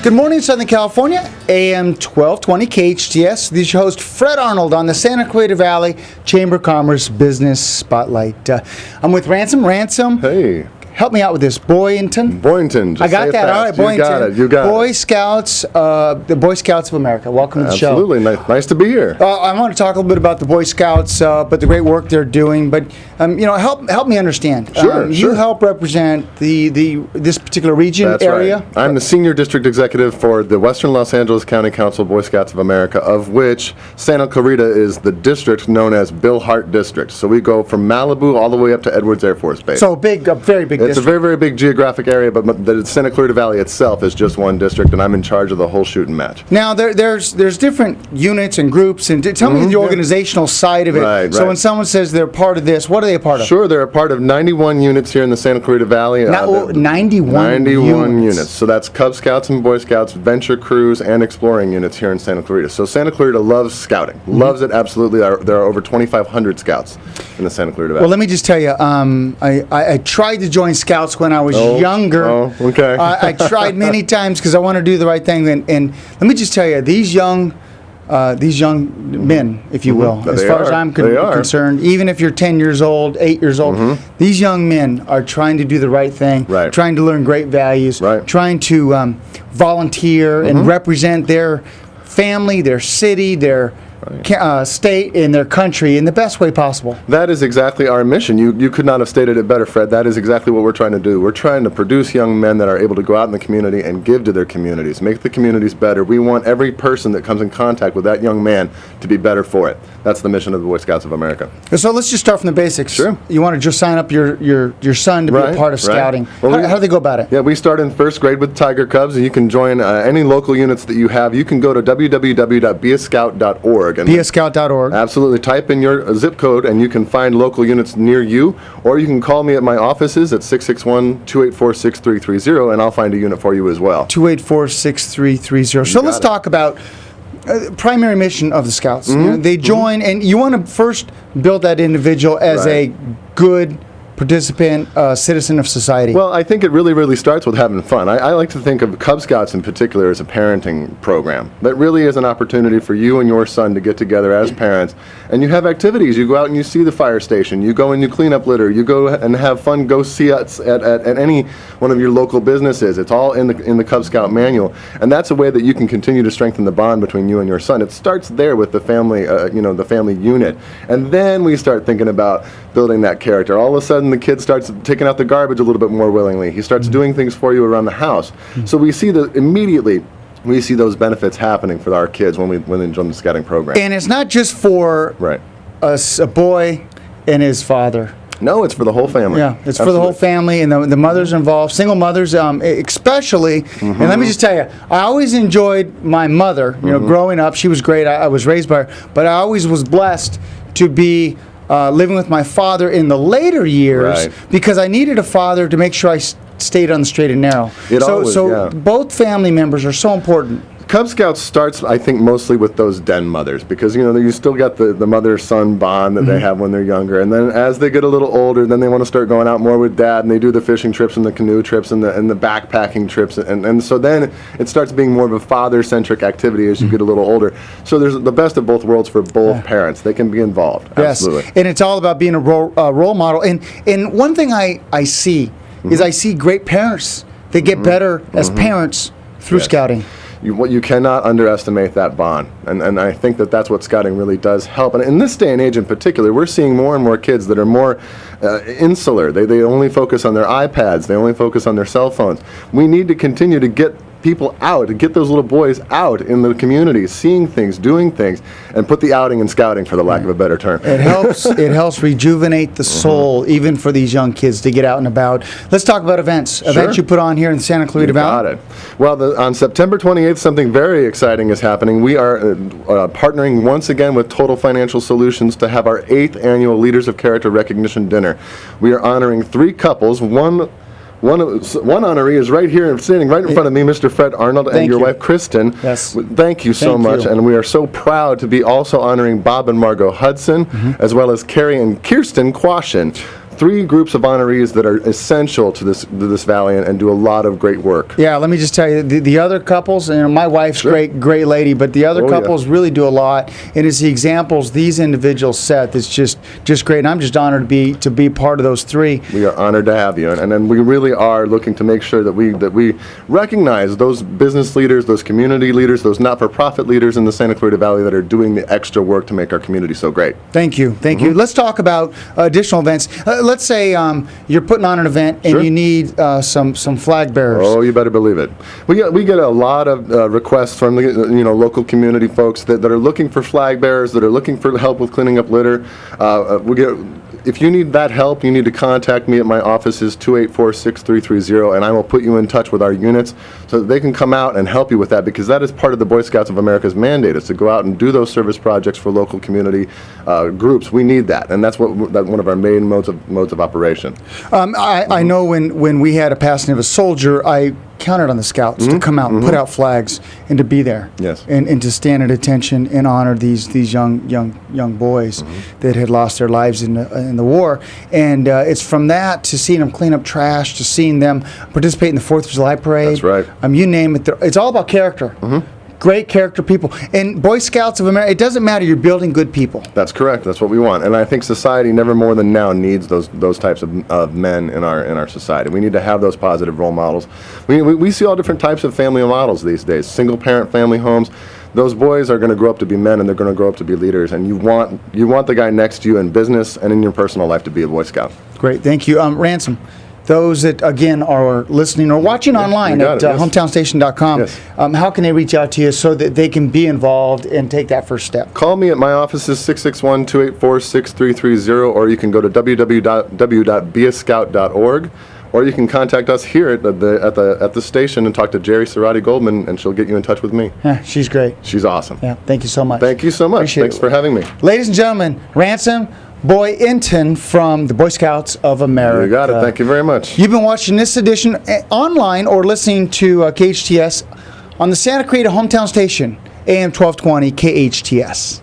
Good morning, Southern California, AM 1220 KHTS. This is your host, Fred Arnold, on the Santa Clarita Valley Chamber of Commerce Business Spotlight. I'm with Ransom. Ransom. Hey. Help me out with this. Boynton. Boynton. I got that. All right, Boynton. You got it. Boy Scouts, the Boy Scouts of America. Welcome to the show. Absolutely. Nice to be here. I want to talk a little bit about the Boy Scouts, but the great work they're doing. But help me understand. Sure. You help represent this particular region. That's area. Right. I'm the senior district executive for the Western Los Angeles County Council Boy Scouts of America, of which Santa Clarita is the district known as Bill Hart District. So we go from Malibu all the way up to Edwards Air Force Base. So a very big. It's a very, very big geographic area, but the Santa Clarita Valley itself is just one district, and I'm in charge of the whole shooting match. Now, there's different units and groups, and tell me the organizational side of it. Right. So when someone says they're part of this, what are they a part of? Sure, they're a part of 91 units here in the Santa Clarita Valley. 91 units. So that's Cub Scouts and Boy Scouts, Venture Crews, and Exploring units here in Santa Clarita. So Santa Clarita loves scouting. Loves it, absolutely. There are over 2,500 scouts in the Santa Clarita Valley. Well, let me just tell you, I tried to join Scouts when I was younger. Oh, okay. I tried many times because I want to do the right thing. And let me just tell you, these young men, if you will, as far as I'm concerned, even if you're 10 years old, 8 years old, these young men are trying to do the right thing, trying to learn great values, trying to volunteer and represent their family, their city, their state, and their country in the best way possible. That is exactly our mission. You could not have stated it better, Fred. That is exactly what we're trying to do. We're trying to produce young men that are able to go out in the community and give to their communities, make the communities better. We want every person that comes in contact with that young man to be better for it. That's the mission of the Boy Scouts of America. So let's just start from the basics. Sure. You want to just sign up your son to be a part of scouting. Well, how do they go about it? Yeah, we start in first grade with Tiger Cubs, and you can join any local units that you have. You can go to www.beascout.org. Beascout.org. Absolutely. Type in your zip code, and you can find local units near you, or you can call me at my offices at 661-284-6330, and I'll find a unit for you as well. 284-6330. So let's talk about primary mission of the Scouts. They join, and you want to first build that individual as a good participant, citizen of society. Well, I think it really starts with having fun. I like to think of Cub Scouts in particular as a parenting program. That really is an opportunity for you and your son to get together as parents, and you have activities. You go out and you see the fire station. You go and you clean up litter. You go and have fun. Go see us at any one of your local businesses. It's all in the Cub Scout manual, and that's a way that you can continue to strengthen the bond between you and your son. It starts there with the family, the family unit, and then we start thinking about building that character. All of a sudden, the kid starts taking out the garbage a little bit more willingly. He starts doing things for you around the house. So we see we see those benefits happening for our kids when they join the scouting program. And it's not just for a boy and his father. No, it's for the whole family. Yeah, it's for the whole family, and the mothers involved, single mothers especially. And let me just tell you, I always enjoyed my mother. Growing up, she was great. I was raised by her, but I always was blessed to be living with my father in the later years because I needed a father to make sure I stayed on the straight and narrow. So both family members are so important. Cub Scouts starts, I think, mostly with those den mothers because, you still got the mother-son bond that they have when they're younger. And then as they get a little older, then they want to start going out more with dad, and they do the fishing trips and the canoe trips and the backpacking trips. And so then it starts being more of a father-centric activity as you get a little older. So there's the best of both worlds for both parents. They can be involved. Yes. Absolutely. And it's all about being a role model. And one thing I see is I see great parents. They get better as parents through scouting. You cannot underestimate that bond, and I think that's what scouting really does help. And in this day and age in particular, we're seeing more and more kids that are more insular. They only focus on their iPads. They only focus on their cell phones. We need to continue to get people out, to get those little boys out in the community, seeing things, doing things, and put the outing in scouting, for the lack of a better term. It helps rejuvenate the soul, even for these young kids to get out and about. Let's talk about events. Events you put on here in Santa Clarita Valley. Got it. Well, on September 28th, something very exciting is happening. We are partnering once again with Total Financial Solutions to have our 8th annual Leaders of Character Recognition Dinner. We are honoring 3 couples. One honoree is right here, standing right in front of me, Mr. Fred Arnold, and your wife, Kristen. Yes. Thank you so much. And we are so proud to be also honoring Bob and Margot Hudson, as well as Carrie and Kirsten Quashin. three groups of honorees that are essential to this valley and do a lot of great work. Yeah, let me just tell you, the other couples, my wife's great lady, but the other couples really do a lot, and it's the examples these individuals set that's just great, and I'm just honored to be part of those three. We are honored to have you, and then we really are looking to make sure that we recognize those business leaders, those community leaders, those not-for-profit leaders in the Santa Clarita Valley that are doing the extra work to make our community so great. Thank you. Let's talk about additional events. Let's say you're putting on an event and you need some flag bearers. Oh, you better believe it. We get a lot of requests from the local community folks that are looking for flag bearers, that are looking for help with cleaning up litter. If you need that help, you need to contact me at my offices, 284-6330, and I will put you in touch with our units so that they can come out and help you with that, because that is part of the Boy Scouts of America's mandate, is to go out and do those service projects for local community groups. We need that, and that's one of our main modes of operation. I know when we had a passing of a soldier, I counted on the Scouts to come out and put out flags and to be there. Yes. And to stand at attention and honor these young boys that had lost their lives in the war. And it's from that to seeing them clean up trash, to seeing them participate in the 4th of July parade. That's right. You name it. It's all about character. Great character people. And Boy Scouts of America, it doesn't matter, you're building good people. That's correct. That's what we want. And I think society never more than now needs those types of men in our society. We need to have those positive role models. We see all different types of family models these days. Single parent family homes. Those boys are going to grow up to be men, and they're going to grow up to be leaders. And you want the guy next to you in business and in your personal life to be a Boy Scout. Great. Thank you. Ransom, those that, again, are listening or watching online at hometownstation.com, how can they reach out to you so that they can be involved and take that first step? Call me at my offices, 661-284-6330, or you can go to www.beascout.org, or you can contact us here at the station and talk to Jerry Cerati Goldman, and she'll get you in touch with me. Yeah, she's great. She's awesome. Yeah, thank you so much. Thank you so much. Appreciate Thanks it. for having me. Ladies and gentlemen, Ransom Boynton from the Boy Scouts of America. You got it. Thank you very much. You've been watching this edition online or listening to KHTS on the Santa Clarita Hometown Station, AM 1220 KHTS.